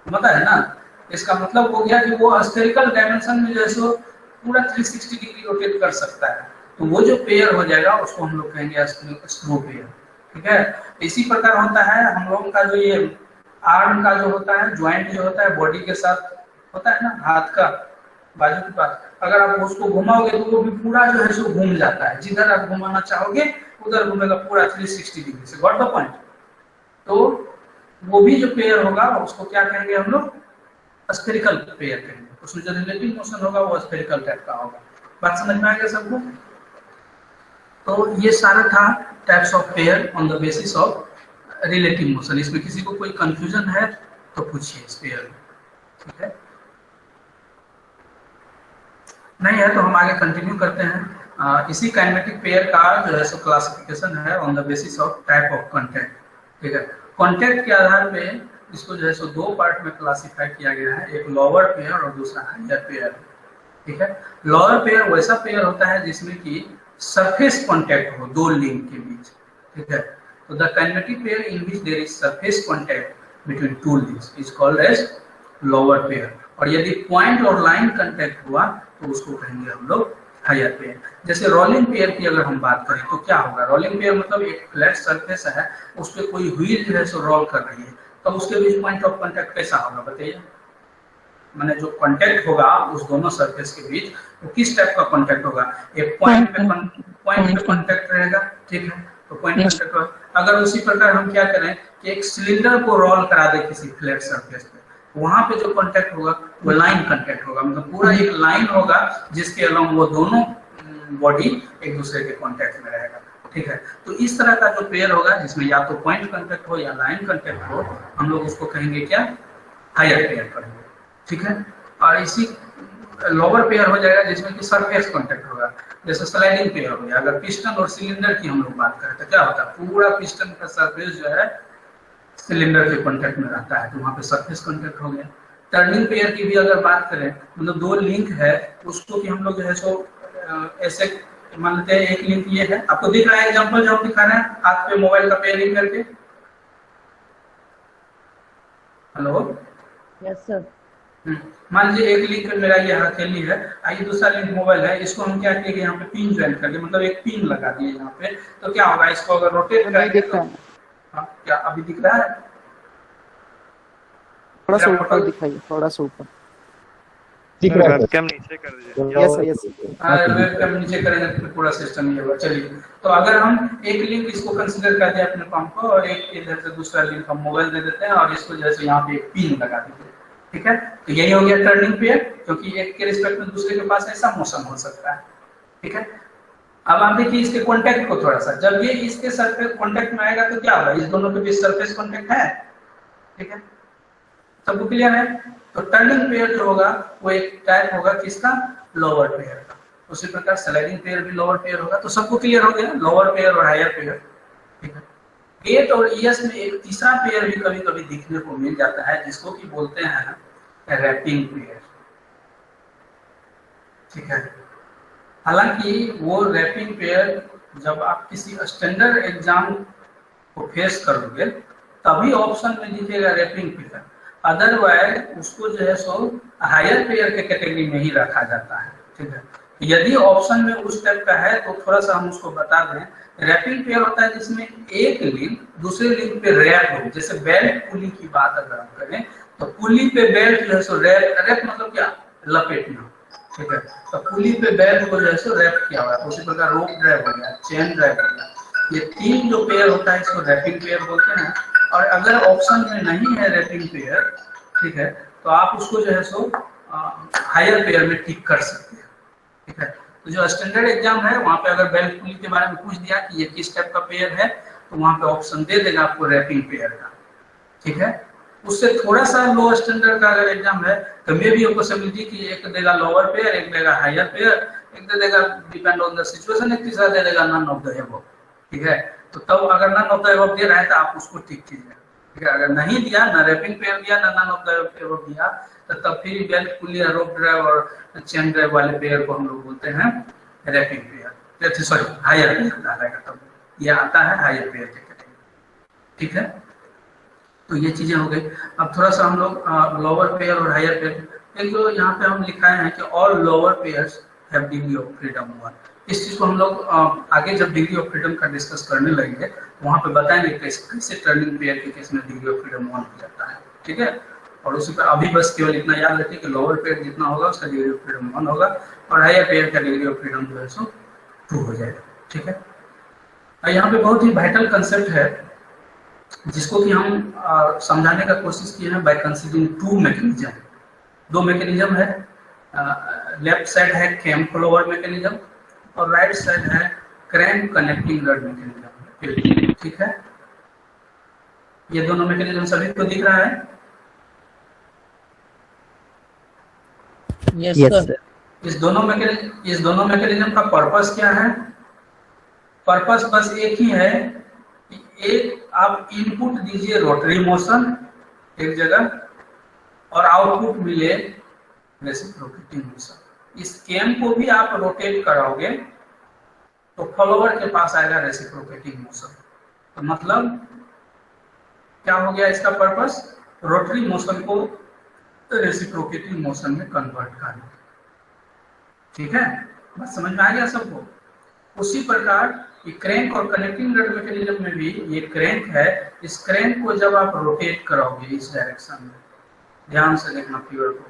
घुमाता है ना। इसका मतलब हो गया कि वो स्फेरिकल डायमेंशन में जो है सो पूरा 360 डिग्री रोटेट कर सकता है। तो वो जो पेयर हो जाएगा उसको हम लोग कहेंगे स्क्रू पेयर। ठीक है, इसी प्रकार होता है हम लोगों का जो ये आर्म का जो होता है, ज्वाइंट जो होता है बॉडी के साथ होता है ना, हाथ का बाजू के पास, अगर आप उसको घुमाओगे तो वो भी पूरा जो है सो घूम जाता है। जिधर आप घुमाना चाहोगे उधर घूमेगा पूरा 360 डिग्री से। Got the point? तो वो भी जो पेयर होगा उसको क्या कहेंगे हम लोग? स्फेरिकल पेयर कहेंगे, उसमें जो रिलेटिव मोशन होगा वो स्फेरिकल टाइप का होगा। बात समझ में आ गया सबको? तो ये सारा था types of pair on the basis of relative motion. इसमें किसी को कोई कंफ्यूजन है तो पूछिए इस पेयर में, ठीक है? नहीं है तो हम आगे कंटिन्यू करते हैं। इसी काइनेमेटिक पेयर का जो है सो क्लासिफिकेशन है on the basis of type of contact, ठीक है? कांटेक्ट के आधार पे इसको जो है सो दो पार्ट में क्लासिफाई किया गया है, एक लोअर पेयर और दूसरा हायर पेयर, ठीक है? लोअर पेयर वैसा पेयर होता है जिसमें कि सरफेस कांटेक्ट हो दो लिंक के बीच, ठीक है? तो the kinematic pair in which there is surface contact between two links is called as lower pair. और यदि पॉइंट और लाइन कांटेक्ट हुआ तो उसको कहेंगे हम लोग हायर पेयर। जैसे रोलिंग पेयर की अगर हम बात करें तो क्या होगा? रोलिंग पेयर मतलब एक फ्लैट सरफेस है, उस पर कोई व्हील जो है सो रोल कर रही है, तो उसके बीच पॉइंट ऑफ कांटेक्ट कैसा होगा बताइए? माने जो कांटेक्ट होगा उस दोनों सरफेस के बीच वो किस टाइप का कांटेक्ट होगा? एक पॉइंट पे कांटेक्ट रहेगा, ठीक है? तो पॉइंट कांटेक्ट होगा। अगर उसी प्रकार हम क्या करें कि एक सिलेंडर को रोल करा दे किसी फ्लैट सरफेस पे, वहां पे जो कांटेक्ट होगा वो लाइन कांटेक्ट होगा, मतलब पूरा एक लाइन होगा जिसके अलावा वो दोनों बॉडी एक दूसरे के कांटेक्ट में रहेगा, ठीक है? तो इस तरह का जो पेयर होगा जिसमें या तो पॉइंट कांटेक्ट हो या लाइन कांटेक्ट हो, हम लोग उसको कहेंगे क्या? हायर पेयर करेंगे, ठीक है? और इसी लोअर पेयर हो जाएगा जिसमें कि सरफेस कांटेक्ट होगा, जैसे स्लाइडिंग पेयर हो गया। अगर पिस्टन और सिलेंडर की हम लोग बात करें तो क्या होता है? पूरा पिस्टन का सरफेस जो है सिलेंडर के कांटेक्ट में रहता है, तो वहां पे सरफेस कांटेक्ट हो गया। टर्निंग पेयर की भी अगर बात करें, मतलब दो लिंक है उसको कि हम लोग जो है सो ऐसे मान लेते हैं, एक लिंक ये है, आपको दिख रहा है एग्जांपल जो हम दिखा रहे हैं हाथ पे मोबाइल का पेयरिंग करके? Hello, yes sir. मान लीजिए एक लिंक मेरा ये हथेली है, आइए दूसरा लिंक मोबाइल है, इसको हम क्या किए यहाँ पे पिन ज्वाइन कर दिए, मतलब एक पिन लगा दिए यहाँ पे, तो क्या होगा? इसको अगर रोटेट करेंगे तो क्या अभी दिख रहा है? थोड़ा सा ऊपर दिखाइए, थोड़ा सा ऊपर दिख रहा है। वेबकैम नीचे कर दीजिए। Yes yes. वेबकैम नीचे करेंगे तो पूरा सिस्टम ये होगा। चलिए, तो अगर हम एक लिंक इसको कंसीडर कर दिया अपने पंप को और एक इधर से दूसरा लिंक हम मोबाइल दे देते हैं और इसको जैसे यहाँ पे एक पिन लगा देते हैं, ठीक है? तो यही हो गया टर्निंग पेयर, क्योंकि एक के रिस्पेक्ट में दूसरे के पास ऐसा मोशन हो सकता है, ठीक है? अब आप देखिए इसके कांटेक्ट को थोड़ा सा, जब ये इसके सरफेस कांटेक्ट में आएगा तो क्या होगा? इस दोनों के बीच सरफेस कांटेक्ट है, ठीक है? सबको क्लियर है? तो टर्निंग पेयर जो होगा वो एक टाइप होगा किसका? लोअर पेयर का। उसी प्रकार स्लाइडिंग पेयर भी लोअर पेयर होगा। तो सबको क्लियर हो गया लोअर पेयर और हायर पेयर, ठीक है? गेट और ईएस में एक तीसरा पेयर भी कभी कभी दिखने को मिल जाता है जिसको कि बोलते हैं रैपिंग पेयर, ठीक है? हालांकि वो रैपिंग पेयर जब आप किसी स्टैंडर्ड एग्जाम को फेस करोगे तभी ऑप्शन में दिखेगा रैपिंग पेयर, अदरवाइज उसको जो है सो हायर पेयर के कैटेगरी में ही रखा जाता है, ठीक है? यदि ऑप्शन में उस टाइप का है तो थोड़ा सा हम उसको बता दें। रैपिंग पेयर होता है जिसमें एक लिंक दूसरे लिंक पे रैप हो, जैसे बेल्ट पुली की बात अगर हम करें तो पुली पे बेल्ट जो है सो रैप मतलब क्या? लपेटना, ठीक है? तो पुली पे बेल्ट को जो है सो रैप किया हुआ है। उसी प्रकार रोप ड्राइव हो गया, चेन ड्राइव हो गया, ये तीन जो पेयर होता है इसको रैपिंग पेयर बोलते हैं। और अगर ऑप्शन में नहीं है रैपिंग पेयर, ठीक है, तो आप उसको जो है सो हायर पेयर में टिक कर सकते हैं, ठीक है? तो जो स्टैंडर्ड एग्जाम है वहाँ पे अगर बेल्ट पुली के बारे में पूछ दिया कि ये किस टाइप का पेयर है तो वहाँ पे ऑप्शन दे देगा आपको रैपिंग पेयर का, ठीक है? उससे थोड़ा सा लो स्टैंडर्ड का अगर एग्जाम है तो मे भी पॉसिबिलिटी कि एक देगा लोअर पेयर, एक देगा हायर पेयर, एक दे देगा डिपेंड ऑन द सिचुएशन, एक तीसरा दे देगा नन ऑफ द अबव, ठीक है? तो तब अगर नन ऑफ द अबव दे रहा है तो आप उसको टिक कीजिए, ठीक है? अगर नहीं दिया, ना रैपिंग पेयर दिया ना नन ऑफ द अबव दिया, तो तब फिर बेल्ट पुली, रोप ड्राइव और चेन ड्राइव वाले पेयर को हम लोग बोलते हैं wrapping pair, sorry higher pair कहा जाएगा। तब यह आता है हायर पेयर के कैटेगरी, ठीक है? तो ये चीजें हो गई। अब थोड़ा सा हम लोग लोअर पेयर और हायर पेयर, एक जो यहाँ पे हम लिखाए हैं कि all lower pairs have degree of freedom 1। इस चीज को हम लोग आगे जब डिग्री ऑफ फ्रीडम का डिस्कस करने लगेंगे तो वहाँ पे बताएंगे कैसे टर्निंग पेयर के केस में डिग्री ऑफ फ्रीडम 1 हो जाता है, ठीक है? और उसी पर अभी बस केवल इतना याद रखिए कि लोअर पेयर जितना होगा उसका डिग्री ऑफ फ्रीडम 1 होगा और हायर पेयर का डिग्री ऑफ फ्रीडम जो है सो 2 हो जाएगा, ठीक है? यहाँ पे बहुत ही वाइटल कंसेप्ट है जिसको कि हम समझाने का कोशिश किए हैं बाय कंसीडरिंग 2 मैकेनिज्म, दो मैकेनिज्म है, लेफ्ट साइड है कैम फ्लोवर मैकेनिज्म और राइट साइड है क्रैंक कनेक्टिंग रड मैकेनिज्म। ठीक है, ये दोनों मैकेनिज्म सभी को दिख रहा है। Yes yes sir. सर। इस दोनों मैकेनिज्म का पर्पस क्या है? पर्पस बस एक ही है कि एक आप इनपुट दीजिए रोटरी मोशन एक जगह और आउटपुट मिले रेसिप्रोकेटिंग मोशन। इस कैम को भी आप रोटेट कराओगे तो फॉलोवर के पास आएगा रेसिप्रोकेटिंग मोशन। तो मतलब क्या हो गया इसका पर्पस? रोटरी मोशन को रेसिप्रोकेटिंग मोशन में कन्वर्ट करना। ठीक है, बस समझ में आ गया सबको? उसी प्रकार ये क्रैंक और कनेक्टिंग रड मैकेनिज्म में भी ये क्रैंक है, इस क्रैंक को जब आप रोटेट कराओगे इस डायरेक्शन में, ध्यान से देखना फिगर को,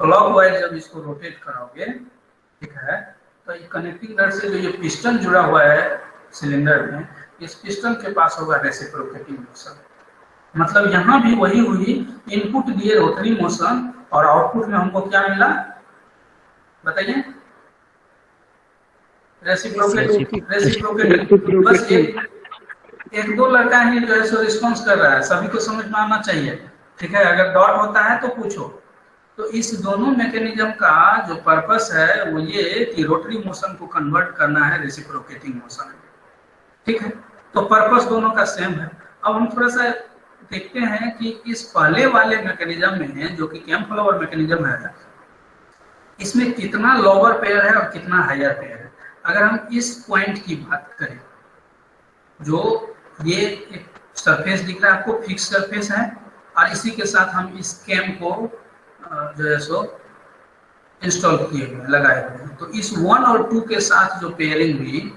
क्लॉकवाइज जब इसको रोटेट कराओगे, ठीक है, तो ये कनेक्टिंग रड से जो ये पिस्टन जुड़ा हुआ है सिलेंडर में, इस पिस्टन के पास होगा रेसिप्रोकेटिंग मोशन। मतलब यहाँ भी वही हुई, इनपुट दिए रोटरी मोशन और आउटपुट में हमको क्या मिला बताइए? रेसिप्रोकेटिंग। बस एक दो लड़का ही जो है सो रिस्पॉन्स कर रहा है, सभी को समझ में आना चाहिए। ठीक है, अगर डॉट होता है तो पूछो। तो इस दोनों मैकेनिज्म का जो पर्पस है वो ये कि रोटरी मोशन को कन्वर्ट करना है रेसिप्रोकेटिंग मोशन। ठीक है, तो पर्पस दोनों का सेम है। अब हम थोड़ा सा देखते हैं कि इस पहले वाले मैकेनिज्म में जो कि कैम फ्लावर मैकेनिज्म है, इसमें कितना लोअर पेयर है और कितना हायर पेयर है। अगर हम इस पॉइंट की बात करें, जो ये एक सरफेस दिख रहा है आपको, फिक्स सरफेस है, और इसी के साथ हम इस कैम को जो है सो इंस्टॉल किए हुए लगाए हुए हैं। तो इस 1 और 2 के साथ जो पेयरिंग हुई,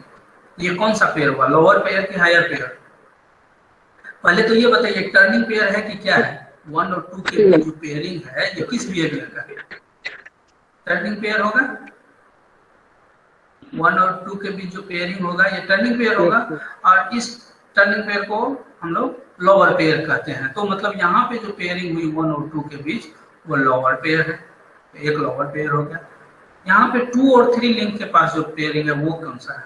ये कौन सा पेयर हुआ? लोअर पेयर की हायर पेयर? पहले तो ये बताइए टर्निंग पेयर है कि क्या है? 1 और 2 के बीच जो पेयरिंग है ये किस बिहेवियर का है? टर्निंग पेयर होगा। 1 और 2 के बीच जो पेयरिंग होगा ये टर्निंग पेयर होगा, और इस टर्निंग पेयर को हम लोग लोअर पेयर कहते हैं। तो मतलब यहाँ पे जो पेयरिंग हुई 1 और 2 के बीच वो लोअर पेयर है, एक लोअर पेयर हो गया। यहाँ पे 2 और 3 लिंक के पास जो पेयरिंग है वो कौन सा है?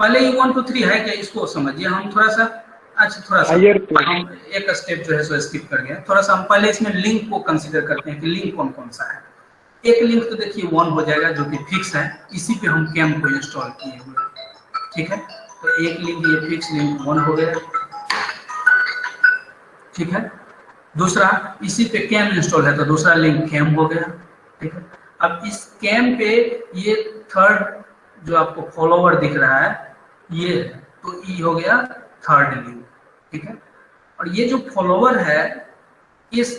पहले ही 1 2 3 है क्या, इसको समझिए। हम थोड़ा सा हम एक स्टेप जो है सो स्किप कर गए। थोड़ा सा हम पहले इसमें लिंक को कंसीडर करते हैं कि लिंक कौन कौन सा है। एक लिंक तो देखिए 1 हो जाएगा जो कि फिक्स है, इसी पे हम कैम को इंस्टॉल किए हुए। ठीक है, तो एक लिंक ये फिक्स लिंक 1 हो गया। ठीक है, दूसरा इसी पे कैम इंस्टॉल है तो दूसरा लिंक कैम हो गया। ठीक है, अब इस कैम पे ये थर्ड जो आपको फॉलोवर दिख रहा है ये है, तो ई हो गया थर्ड लिंक। ठीक है, और ये जो फॉलोवर है इस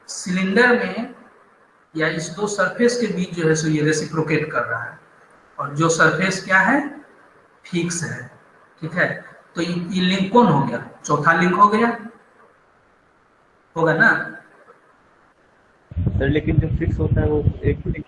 सिलेंडर में या इस दो सरफेस के बीच जो है सो ये रेसिप्रोकेट कर रहा है, और जो सरफेस क्या है? फिक्स है। ठीक है, तो ये लिंक कौन हो गया? चौथा लिंक हो गया, होगा ना सर? लेकिन जो फिक्स होता है वो एक ही लिंक।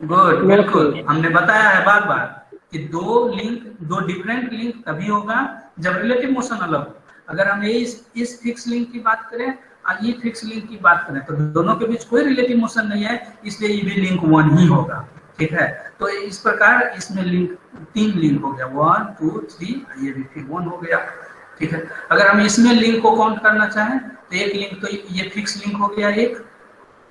गुड, बिल्कुल, हमने बताया है बार बार कि दो डिफरेंट लिंक तभी होगा जब रिलेटिव मोशन अलग हो। अगर हम इस फिक्स लिंक की बात करें और ये फिक्स लिंक की बात करें तो दोनों के बीच कोई रिलेटिव मोशन नहीं है, इसलिए ये भी लिंक 1 ही होगा। ठीक है, तो इस प्रकार इसमें लिंक 3 लिंक हो गया, 1 2 3, ये भी फिर 1 हो गया। ठीक है, अगर हम इसमें लिंक को काउंट करना चाहें तो एक लिंक तो ये फिक्स लिंक हो गया एक,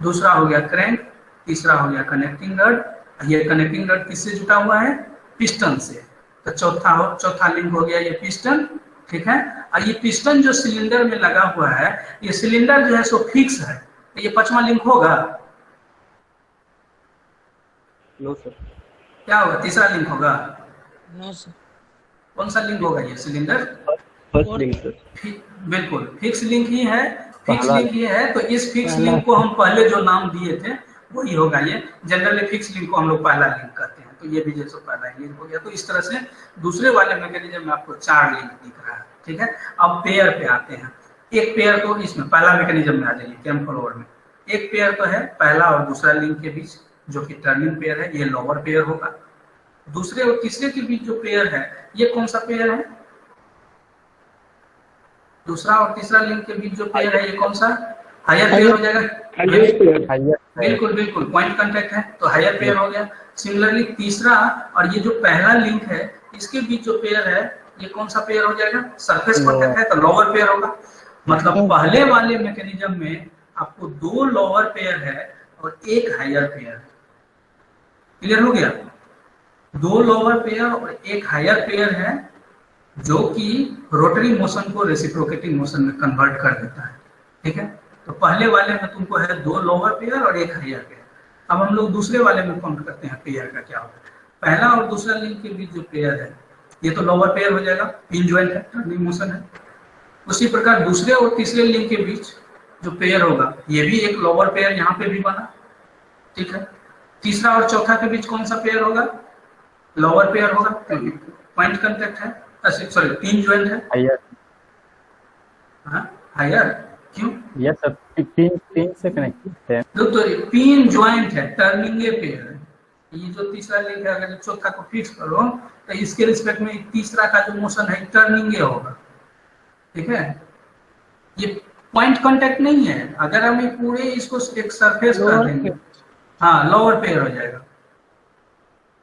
दूसरा हो गया क्रैंक, तीसरा हो गया कनेक्टिंग रड। ये कनेक्टिंग रड किससे जुटा हुआ है? पिस्टन से, तो चौथा लिंक हो गया ये पिस्टन। ठीक है, और ये पिस्टन जो सिलेंडर में लगा हुआ है, ये सिलेंडर जो है सो फिक्स है, तो ये 5वां लिंक होगा? No sir. क्या होगा? तीसरा लिंक होगा? No sir. कौन सा लिंक होगा? ये सिलेंडर फर्स्ट लिंक सर। बिल्कुल फिक्स लिंक ही है, फिक्स लिंक ही है। तो इस फिक्स लिंक को हम पहले जो नाम दिए थे वही होगा ये। जनरली फिक्स लिंक को हम लोग पहला लिंक कहते हैं, तो ये भी जैसे पहला लिंक हो गया। तो इस तरह से दूसरे वाले मैकेनिज्म में आपको 4 लिंक दिख रहा है। ठीक है, अब पेयर पे आते हैं। एक पेयर तो इसमें पहला मैकेनिज्म में आ जाइए, कैम फ्लोवर में एक पेयर तो है पहला और दूसरा लिंक के बीच जो कि टर्निंग पेयर है, ये लोअर पेयर होगा। दूसरे और तीसरे के बीच जो पेयर है ये कौन सा पेयर है? दूसरा और तीसरा लिंक के बीच जो पेयर है ये कौन सा? हायर पेयर हो जाएगा। बिल्कुल बिल्कुल पॉइंट कांटेक्ट है तो हायर पेयर हो गया। सिमिलरली तीसरा और ये जो पहला लिंक है इसके बीच जो पेयर है ये कौन सा पेयर हो जाएगा? सरफेस कांटेक्ट है तो लोअर पेयर होगा। मतलब पहले वाले मैकेनिज्म में आपको 2 लोअर पेयर है और 1 हायर पेयर है। क्लियर हो गया? 2 लोअर पेयर और 1 हायर पेयर है जो कि रोटरी मोशन को रेसिप्रोकेटिंग मोशन में कन्वर्ट कर देता है। ठीक है, तो पहले वाले में तुमको है 2 लोअर पेयर और 1 हायर पेयर। अब हम लोग दूसरे वाले में काउंट करते हैं पेयर का क्या होगा। पहला और दूसरा लिंक के बीच जो पेयर है ये तो लोअर पेयर हो जाएगा, पिन जॉइंट है, टर्निंग मोशन है। उसी प्रकार दूसरे और तीसरे लिंक के बीच जो पेयर होगा ये भी एक लोअर पेयर यहाँ पे भी बना। ठीक है, तीसरा और चौथा के बीच कौन सा पेयर होगा? लोअर पेयर होगा क्योंकि पॉइंट कांटेक्ट है, सॉरी पिन जॉइंट है। हायर, हाँ हायर क्यों? यस सर, पिन से कनेक्ट है। तो पिन जॉइंट है, टर्निंग पेयर है। ये जो तीसरा लिंक है अगर चौथा को फिक्स करो तो इसके रिस्पेक्ट में तीसरा का जो मोशन है टर्निंग होगा। ठीक है, ये पॉइंट कांटेक्ट नहीं है। अगर हम ये पूरे इसको एक सरफेस कर देंगे हाँ लोअर पेयर हो जाएगा।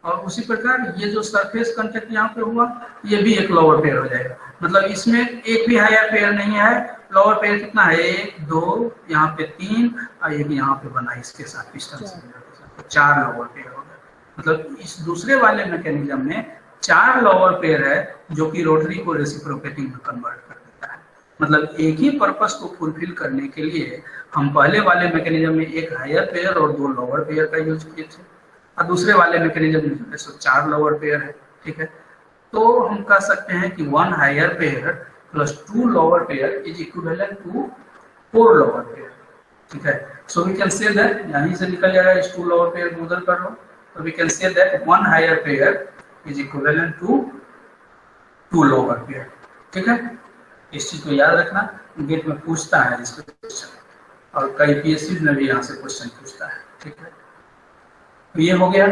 और उसी प्रकार ये जो सरफेस कांटेक्ट यहाँ पे हुआ ये भी एक लोअर पेयर हो जाएगा। मतलब इसमें एक भी हायर पेयर नहीं है। लोअर पेयर कितना है? 1 2 यहाँ पे 3 और ये भी यहाँ पे बना इसके साथ पिस्टन से 4 लोअर पेयर हो गया। मतलब इस दूसरे वाले मैकेनिज्म में 4 लोअर पेयर है जो कि रोटरी को रेसिप्रोकेटिंग में कन्वर्ट कर देता है। मतलब एक ही पर्पस को फुलफिल करने के लिए हम पहले वाले मैकेनिज्म में 1 हायर पेयर और 2 लोअर पेयर का यूज किए थे और दूसरे वाले मैकेनिज्म में 4 लोअर पेयर है। ठीक है, तो हम कह सकते हैं कि 1 higher pair plus 2 lower pair is equivalent to 4 lower pair. ठीक है, so we can say that यहीं से निकल जाएगा इस 2 लोअर पेयर मॉडल कर लो तो we can say that 1 higher pair is equivalent to 2 lower pair. ठीक है, इस चीज को याद रखना, गेट में पूछता है इसको क्वेश्चन और कई पीएससी में भी यहाँ से क्वेश्चन पूछता है। ठीक है, तो ये हो गया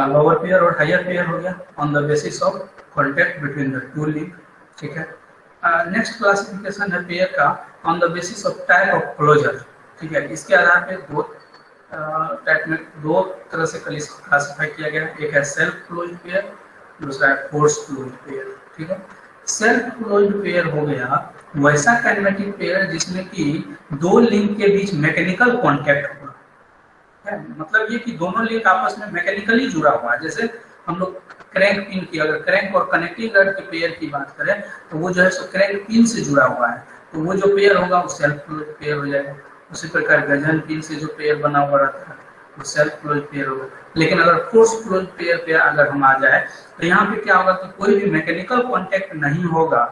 लोअर पेयर और हायर पेयर हो गया on the basis of contact between the 2 link. ठीक है, नेक्स्ट क्लासिफिकेशन है पेयर का on the basis of type of closure. ठीक है, इसके आधार पे 2 टाइप में 2 तरह से क्लासिफाई किया गया। एक है सेल्फ क्लोज्ड पेयर, दूसरा है फोर्स क्लोज्ड पेयर। ठीक है, सेल्फ क्लोज्ड पेयर हो गया वैसा काइनेमेटिक पेयर जिसमें कि 2 लिंक के बीच मैकेनिकल कांटेक्ट हुआ है। मतलब ये कि दोनों लिंक आपस में मैकेनिकली जुड़ा हुआ है। जैसे हम लोग क्रैंक पिन की, अगर क्रैंक और कनेक्टिंग रड के पेयर की बात करें तो वो जो है सो क्रैंक पिन से जुड़ा हुआ है, तो वो जो पेयर होगा वो सेल्फ क्लोज्ड पेयर हो जाएगा। उसी प्रकार गजन पिन से जो पेयर बना हुआ रहता है वो सेल्फ क्लोज्ड पेयर होगा। लेकिन अगर फोर्स क्लोज्ड पेयर पे अगर हम आ जाए तो यहाँ पे क्या होगा कि कोई भी मैकेनिकल कांटेक्ट नहीं होगा,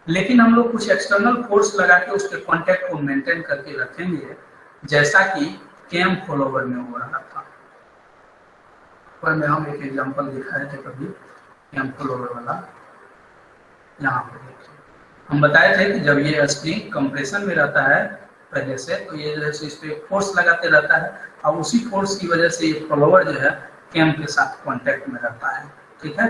लेकिन हम लोग कुछ एक्सटर्नल फोर्स लगा के उसके कांटेक्ट को मेंटेन करके रखेंगे, जैसा कि कैम फॉलोवर में हो रहा था। पर मैं हम एक एग्जांपल दिखाए थे कभी कैम फॉलोवर वाला। यहाँ पे देखिए हम बताए थे कि जब ये स्प्रिंग कंप्रेशन में रहता है पहले से, तो ये जो है इस पे फोर्स लगाते रहता है और उसी फोर्स की वजह से ये फॉलोवर जो है कैम के साथ कांटेक्ट में रहता है। ठीक है,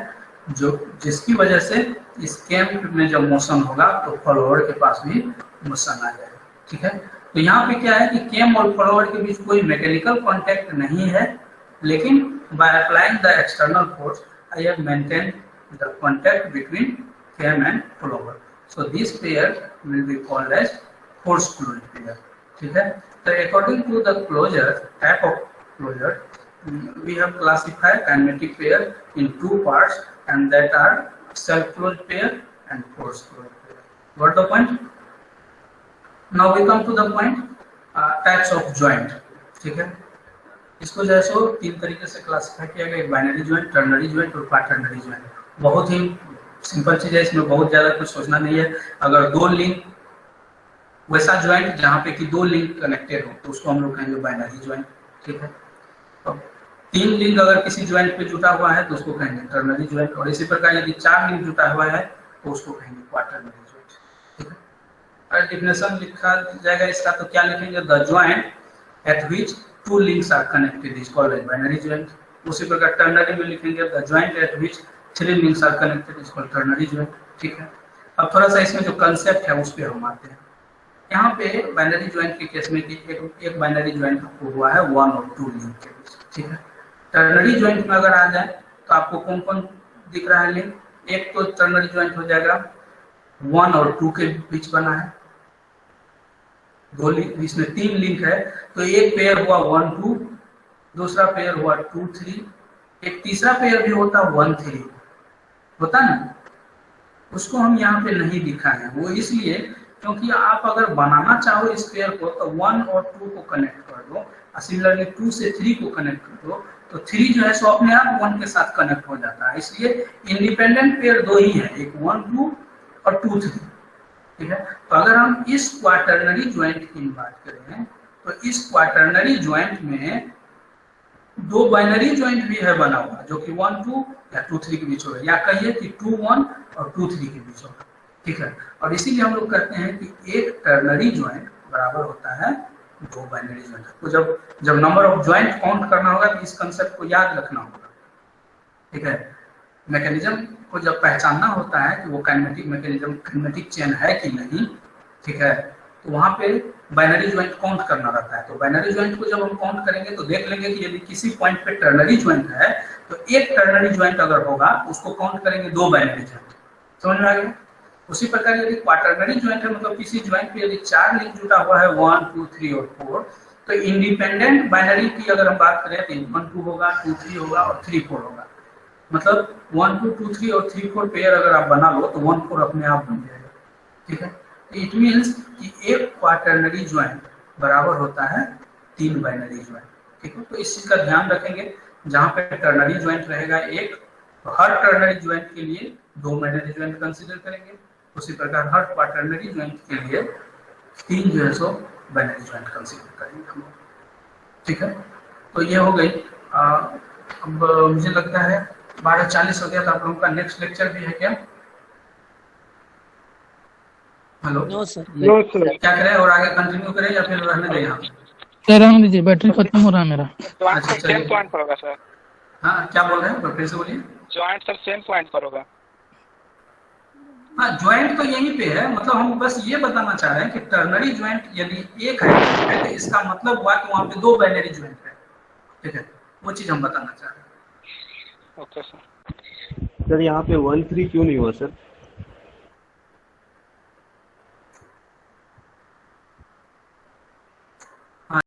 जो जिसकी वजह से इस कैम में जब मोशन होगा तो फॉलोवर के पास भी मोशन आ जाएगा। ठीक है, तो यहाँ पे क्या है कि कैम और फॉलोवर के बीच कोई मैकेनिकल कांटेक्ट नहीं है, लेकिन by applying the external force I have maintain the contact between cam and follower. So this pair will be called as force closed pair. ठीक है, तो according to the closure type of closure we have classified kinematic pair in 2 parts and that are self closed pair and force closed pair. Got the point? Now we come to the point types of joint. ठीक है, इसको जो है सो 3 तरीके से classify किया गया, एक बाइनरी ज्वाइंट, टर्नरी ज्वाइंट और क्वाटर्नरी ज्वाइंट। बहुत ही सिंपल चीज है, इसमें बहुत ज्यादा कुछ सोचना नहीं है। अगर 2 लिंक वैसा ज्वाइंट जहाँ पे कि 2 लिंक कनेक्टेड हो तो उसको हम लोग कहेंगे बाइनरी ज्वाइंट। ठीक है, तो 3 लिंक अगर किसी ज्वाइंट पे जुटा हुआ है तो उसको कहेंगे टर्नरी ज्वाइंट, और इसी प्रकार यदि 4 लिंक जुटा हुआ है तो उसको कहेंगे क्वाटर्नरी ज्वाइंट। ठीक है, और डिफिनेशन लिखा जाएगा इसका तो क्या लिखेंगे? The joint at which 2 links are connected is called as binary joint. उसी प्रकार टर्नरी में लिखेंगे the joint at which 3 links are connected is called ternary joint. ठीक है, अब थोड़ा सा इसमें जो कंसेप्ट है उस पर हम आते हैं। यहाँ पे बाइनरी ज्वाइंट के केस में कि एक बाइनरी ज्वाइंट आपको हुआ है 1 और 2 लिंक के बीच, ठीक है। टर्नरी ज्वाइंट में अगर आ जाए तो आपको कौन कौन दिख रहा है लिंक? एक तो टर्नरी ज्वाइंट हो जाएगा 1 और 2 के बीच बना है, दो लिंक, इसमें 3 लिंक है, तो एक पेयर हुआ 1 2, दूसरा पेयर हुआ 2 3, एक तीसरा पेयर भी होता 1 3, होता ना, उसको हम यहाँ पे नहीं दिखा है। वो इसलिए क्योंकि आप अगर बनाना चाहो इस पेयर को तो 1 और 2 को कनेक्ट कर दो, और सिमिलरली 2 से 3 को कनेक्ट कर दो, तो 3 जो है सो अपने आप 1 के साथ कनेक्ट हो जाता है। इसलिए इंडिपेंडेंट पेयर दो ही है, एक 1 2 और 2 3, ठीक है। तो अगर हम इस क्वाटर्नरी ज्वाइंट की बात करें तो इस क्वाटर्नरी ज्वाइंट में 2 बाइनरी ज्वाइंट भी है बना हुआ, जो कि 1 2 या 2 3 के बीच होगा, या कहिए कि 2 1 और 2 3 के बीच होगा, ठीक है। और इसीलिए हम लोग कहते हैं कि एक टर्नरी ज्वाइंट बराबर होता है 2 बाइनरी ज्वाइंट। तो जब नंबर ऑफ ज्वाइंट काउंट करना होगा तो इस कंसेप्ट को याद रखना होगा, ठीक है। मैकेनिज्म को जब पहचानना होता है कि वो काइनेमेटिक मैकेनिज्म, काइनेमेटिक चेन है कि नहीं, ठीक है, तो वहां पे बाइनरी ज्वाइंट काउंट करना रहता है। तो बाइनरी ज्वाइंट को जब हम काउंट करेंगे तो देख लेंगे कि यदि किसी पॉइंट पे टर्नरी ज्वाइंट है तो एक टर्नरी ज्वाइंट अगर होगा उसको काउंट करेंगे 2 बाइनरी ज्वाइंट, समझ में आ गया। उसी प्रकार यदि क्वाटर्नरी ज्वाइंट है, मतलब किसी ज्वाइंट पे यदि 4 लिंक जुटा हुआ है 1 2 3 और 4, तो इंडिपेंडेंट बाइनरी की अगर हम बात करें तो 1 2 होगा, 2 3 होगा और 3 4 होगा। मतलब 1 2 2 3 और 3 4 पेयर अगर आप बना लो तो 1 4 अपने आप बन जाएगा, ठीक है। इट मीन्स कि एक क्वाटर्नरी ज्वाइंट बराबर होता है 3 बाइनरी ज्वाइंट, ठीक है। तो इस चीज का ध्यान रखेंगे, जहां पे टर्नरी ज्वाइंट रहेगा एक, तो हर टर्नरी ज्वाइंट के लिए 2 बाइनरी ज्वाइंट कंसीडर करेंगे। उसी प्रकार हर क्वाटर्नरी ज्वाइंट के लिए 3 जो है सो बाइनरी ज्वाइंट कंसीडर करेंगे हम लोग, ठीक है। तो ये हो गई। अब मुझे लगता है 12:40 हो गया, तो आप लोगों का नेक्स्ट लेक्चर भी है क्या? Hello, no sir. क्या करें, और आगे कंटिन्यू करें या फिर रहने दें यहाँ? सर रहने दीजिए, बैटरी खत्म हो रहा है मेरा। ज्वाइंट अच्छा, सर सेम चलिए। पॉइंट पर होगा सर। हाँ, क्या बोल रहे हैं, फिर से बोलिए। ज्वाइंट सर सेम पॉइंट पर होगा। हाँ, ज्वाइंट तो यहीं पे है, मतलब हम बस ये बताना चाह रहे हैं कि टर्नरी ज्वाइंट यदि एक है तो इसका मतलब हुआ कि वहाँ पे 2 बाइनरी ज्वाइंट है, ठीक है। वो चीज हम बताना चाह रहे हैं। Okay sir. सर यहाँ पे 1 3 क्यों नहीं हुआ सर?